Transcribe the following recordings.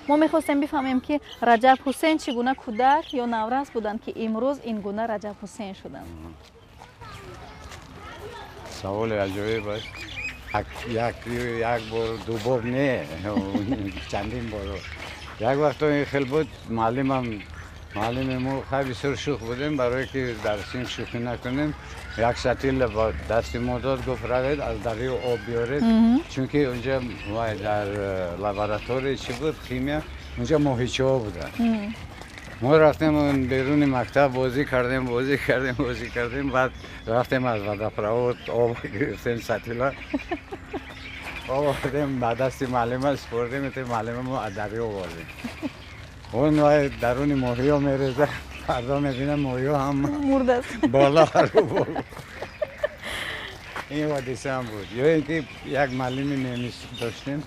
ما میخواستیم بفهمیم که رجب حسین چگونه کودک یا نورس بودند که امروز این گونه رجب حسین شدند. سوال عجیبی است. یک بار دو بار نه چندین بار. یک وقت این خیلی بود معلم ما خیلی بسیار شوخ بودیم برای که درسیم شوخی نکنیم. یک شتیل با دست ما داد گفت روید از دریا آب بیارید چون که اونجا در لابراتوری چی بود خیمیا اونجا ماهیچه ها بودن. ما رفتیم بیرون مکتب بازی کردیم بعد رفتیم از ودپروت آب گرفتیم شتیلا آب آوردیم بعد دست معلم سپردیم تو معلم ما از دریا آوردیم. اون درون ماهی ها میرزه فردا میبینم ماهی ها هم مرده است. بالا رو بالا. این حادثه هم بود. یا اینکه یک معلم نمیسی داشتیم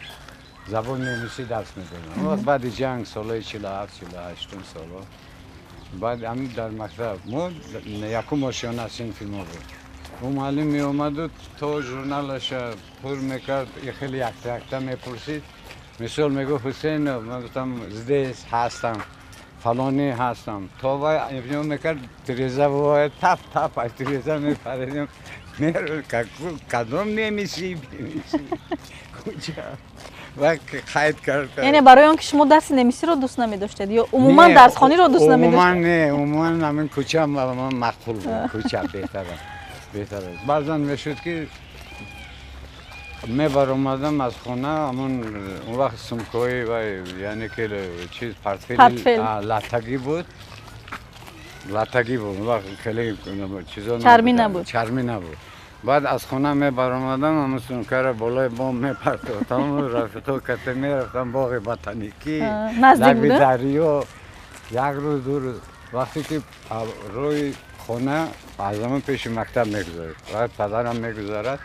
زبان نمیسی درس میدادن. بعد جنگ سال 47 48 سالا بعد همین در مکتب ما یکم آشیانه صنفی ما بود. اون معلم می اومد و تا ژورنالش پر میکرد خیلی یکتا میپرسید. مثال میگو حسین من گفتم زدیس هستم فلانی هستم تا وای اینو میکرد تریزه وای تپ از تریزه میپریدیم میرو کدوم نمیسی کجا وقت خید کرد. یعنی برای آنکه شما درس نمیسی رو دوست نمی‌داشتید یا عموما درس خوانی رو دوست نمی‌داشتید؟ عموما همین کوچه هم مقبول بود. کوچه بهتره. بعضا میشد که می اومدم از خونه اون وقت سمکوی و یعنی که چیز پرتفیل لاتگی بود اون وقت خیلی چیزا چرمی نبود. بعد از خونه می اومدم همون سمکه بالای بام می پرتوتم رفیقا کته می رفتم باغ باتانیکی نزدیک بوده دریا یک روز دو روز وقتی که روی خونه از همون پیش مکتب میگذارید و پدرم میگذارد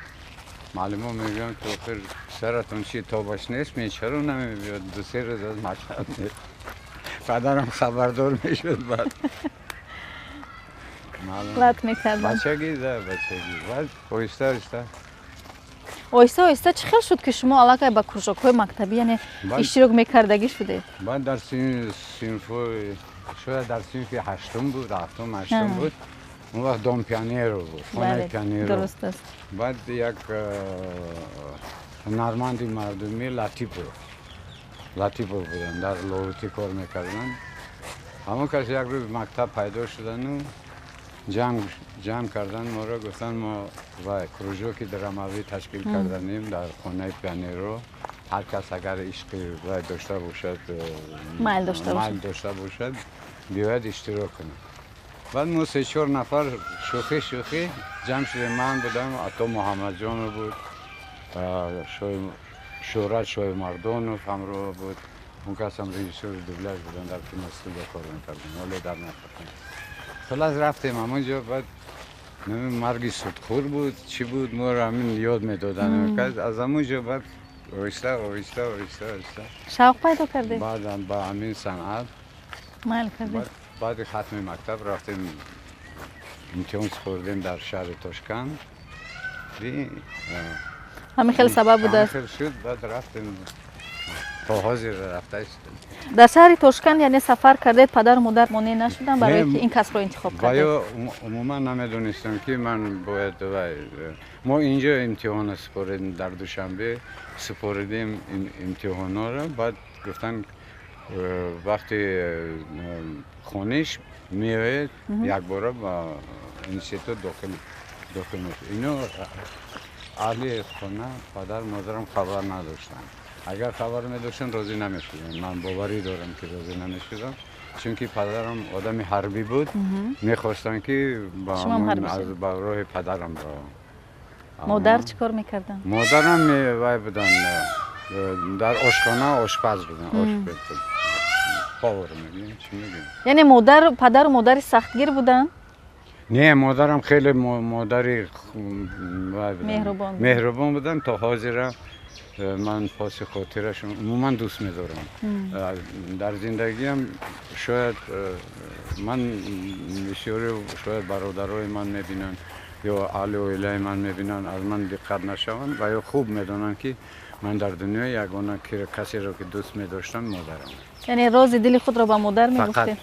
معلم میگم تو آخر سرتون چی تابش نیست می چرا نمیبید دو سه روز از مکتب نیست. پدرم خبردار میشد بعد لط میکردم بچگی بعد آهسته چه خیلی شد که شما علاقه به کرژاک‌های مکتبی یعنی اشتراک میکردگی شده؟ بعد در صنف شاید در صنف هشتم بود بود اون وقت دام پیانیرو بود خونه پیانیرو درست است. بعد یک هنرمندی مردمی لطیپو بودن در لوتی کار میکردن. همون کسی یک روز مکتب پیدا شدن و جمع کردن ما را گفتن ما و کروژوکی دراماوی تشکیل کردنیم در خونه پیانیرو. هر کس اگر عشقی داشته باشد مایل داشته باشد بیاید اشتراک کنه. بعد ما 3-4 نفر شوخی جمع شدیم. من بودم عطا محمد جان بود شهرت شوی مردان همراه بود. اون کس هم رژیسور دوبلاژ بودن در فیلم استودیو کار می‌کردن ولی در نفرتیم. خلاص رفتیم همونجا. بعد مرگی سودخور بود چی بود ما رو همین یاد میدادن از همونجا. بعد آهسته شوق پیدا کرده بعد با همین صنعت مایل کرده. بعد ختم مکتب رفتیم امتحان سپردیم در شهر تاشکند. همین خیلی سبب بوده است. خیلی شد بعد رفتیم تا حاضر رفته شدیم. در شهر تاشکند یعنی سفر کردید پدر و مادر مانع نشدن برای که این کسب رو انتخاب کردید؟ عموما نمیدونستم که من باید ما اینجا امتحان سپردیم در دوشنبه سپردیم امتحانا رو. بعد گفتن وقتی خونش میاد یک بار با انستیتوت داخل میشه. اینو اهل خونه پدر مادرم خبر نداشتن. اگر خبر می‌داشتن راضی نمی‌شدن. من باوری دارم که راضی نمی‌شدم چون که پدرم آدم حربی بود. می‌خواستن که با راه پدرم را. مادر چیکار می‌کردن؟ مادرم وای بودن در آشخانه آشپز بودن. پاور میگیم چی میگیم؟ یعنی پدر و مادر سختگیر بودن؟ نه مادرم خیلی مادری مهربان بودن تا حاضر من پاس خاطرشون عموما دوست می‌دارم. در زندگیم شاید من بسیاری شاید برادرای من می‌بینن یا اهل و عائله من می‌بینن از من دقت نشون و یا خوب می‌دونن که من در دنیا یگانه کسی را که دوست می داشتم مادرم. یعنی راز دل خود را به مادر میگفتید؟